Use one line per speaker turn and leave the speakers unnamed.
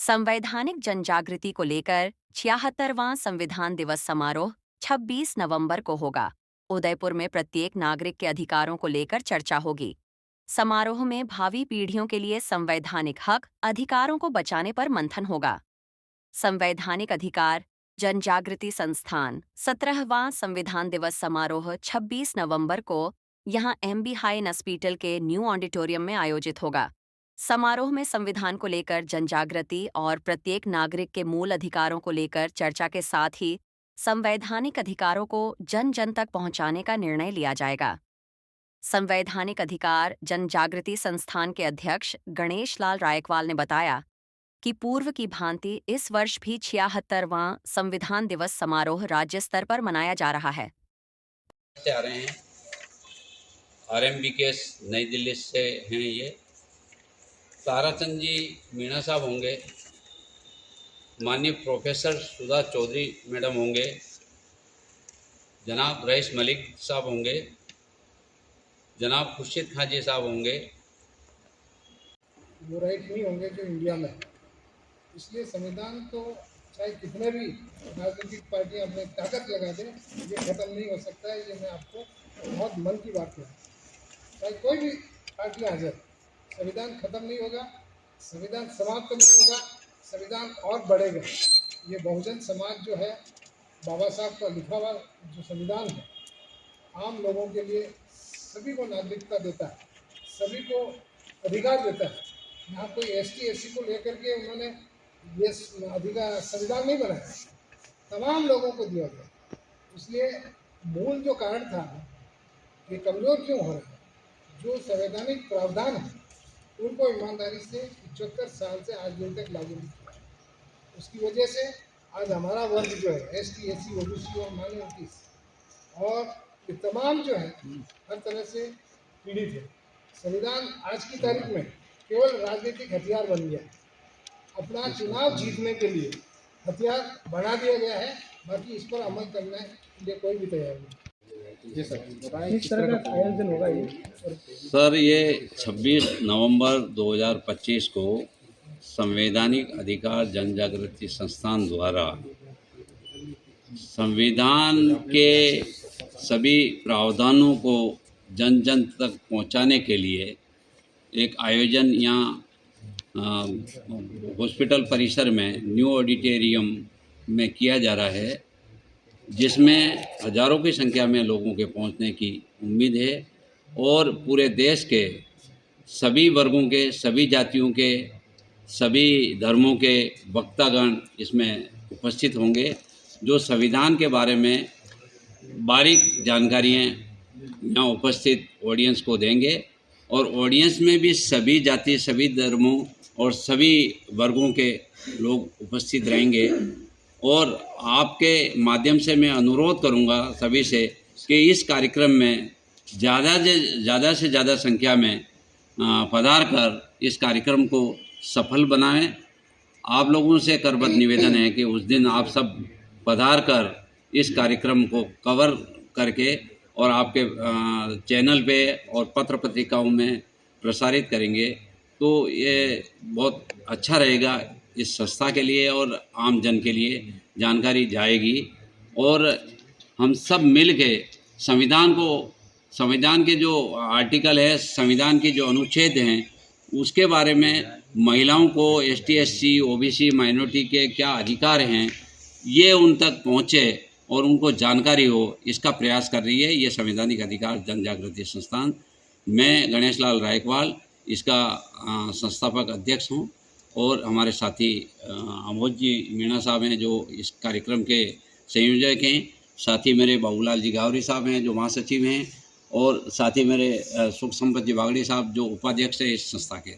संवैधानिक जनजागृति को लेकर 76वां संविधान दिवस समारोह 26 नवंबर को होगा। उदयपुर में प्रत्येक नागरिक के अधिकारों को लेकर चर्चा होगी। समारोह में भावी पीढ़ियों के लिए संवैधानिक हक अधिकारों को बचाने पर मंथन होगा। संवैधानिक अधिकार जनजागृति संस्थान 17वां संविधान दिवस समारोह 26 नवंबर को यहां MB हाइन हॉस्पिटल के न्यू ऑडिटोरियम में आयोजित होगा। समारोह में संविधान को लेकर जनजागृति और प्रत्येक नागरिक के मूल अधिकारों को लेकर चर्चा के साथ ही संवैधानिक अधिकारों को जन जन तक पहुंचाने का निर्णय लिया जाएगा। संवैधानिक अधिकार जनजागृति संस्थान के अध्यक्ष गणेश लाल रायकवाल ने बताया कि पूर्व की भांति इस वर्ष भी 76वां संविधान दिवस समारोह राज्य स्तर पर मनाया जा रहा है।
आ रहे हैं RMBKS नई दिल्ली से हैं। ये ताराचंद जी मीणा साहब होंगे, माननीय प्रोफेसर सुधा चौधरी मैडम होंगे, जनाब रईस मलिक साहब होंगे, जनाब खुर्शीद खां जी साहब होंगे।
वो राइट नहीं होंगे जो इंडिया में, इसलिए संविधान तो चाहे कितने भी राजनीतिक पार्टियां अपने ताकत लगा दें, ये खत्म नहीं हो सकता है। ये मैं आपको बहुत मन की बात कहूँ, चाहे कोई भी पार्टी आ जाए, संविधान खत्म नहीं होगा, संविधान समाप्त नहीं होगा, संविधान और बढ़ेगा। ये बहुजन समाज जो है, बाबा साहब का लिखा हुआ जो संविधान है, आम लोगों के लिए सभी को नागरिकता देता है, सभी को अधिकार देता है। यहाँ कोई ST SC को लेकर के उन्होंने ये अधिकार संविधान नहीं बनाया, तमाम लोगों को दिया गया। इसलिए मूल जो कारण था ये कमज़ोर क्यों हो रहा है, जो संवैधानिक प्रावधान है उनको ईमानदारी से 75 साल से आज दिन तक लागू नहीं किया। उसकी वजह से आज हमारा वर्ग जो है ST SC OBC और माइनॉरिटीज और ये तमाम जो है हर तरह से पीड़ित है। संविधान आज की तारीख में केवल राजनीतिक हथियार बन गया है, अपना चुनाव जीतने के लिए हथियार बना दिया गया है। बाकी इस पर अमल करने के लिए कोई भी तैयार नहीं। जी सर, किस तरह का आयोजन होगा ये?
सर, ये 26 नवंबर 2025 को संवैधानिक अधिकार जनजागृति संस्थान द्वारा संविधान के सभी प्रावधानों को जन जन तक पहुंचाने के लिए एक आयोजन यहाँ हॉस्पिटल परिसर में न्यू ऑडिटोरियम में किया जा रहा है, जिसमें हजारों की संख्या में लोगों के पहुंचने की उम्मीद है और पूरे देश के सभी वर्गों के, सभी जातियों के, सभी धर्मों के वक्तागण इसमें उपस्थित होंगे, जो संविधान के बारे में बारीक जानकारियाँ यहाँ उपस्थित ऑडियंस को देंगे और ऑडियंस में भी सभी जाति, सभी धर्मों और सभी वर्गों के लोग उपस्थित रहेंगे। और आपके माध्यम से मैं अनुरोध करूंगा सभी से कि इस कार्यक्रम में ज़्यादा से ज़्यादा संख्या में पधार कर इस कार्यक्रम को सफल बनाएं। आप लोगों से करबद्ध निवेदन है कि उस दिन आप सब पधार कर इस कार्यक्रम को कवर करके और आपके चैनल पे और पत्र पत्रिकाओं में प्रसारित करेंगे तो ये बहुत अच्छा रहेगा इस संस्था के लिए और आम जन के लिए जानकारी जाएगी। और हम सब मिल के संविधान के जो आर्टिकल है, संविधान की जो अनुच्छेद हैं, उसके बारे में महिलाओं को, ST SC OBC माइनॉरिटी के क्या अधिकार हैं, ये उन तक पहुँचे और उनको जानकारी हो, इसका प्रयास कर रही है ये संवैधानिक अधिकार जनजागृति संस्थान। मैं गणेश लाल रायकवाल इसका संस्थापक अध्यक्ष हूँ और हमारे साथी अमोद जी मीणा साहब हैं जो इस कार्यक्रम के संयोजक हैं। साथी मेरे बाबूलाल जी गावरी साहब हैं जो महासचिव हैं और साथी मेरे सुख संपत जी बागड़ी साहब जो उपाध्यक्ष हैं इस संस्था के।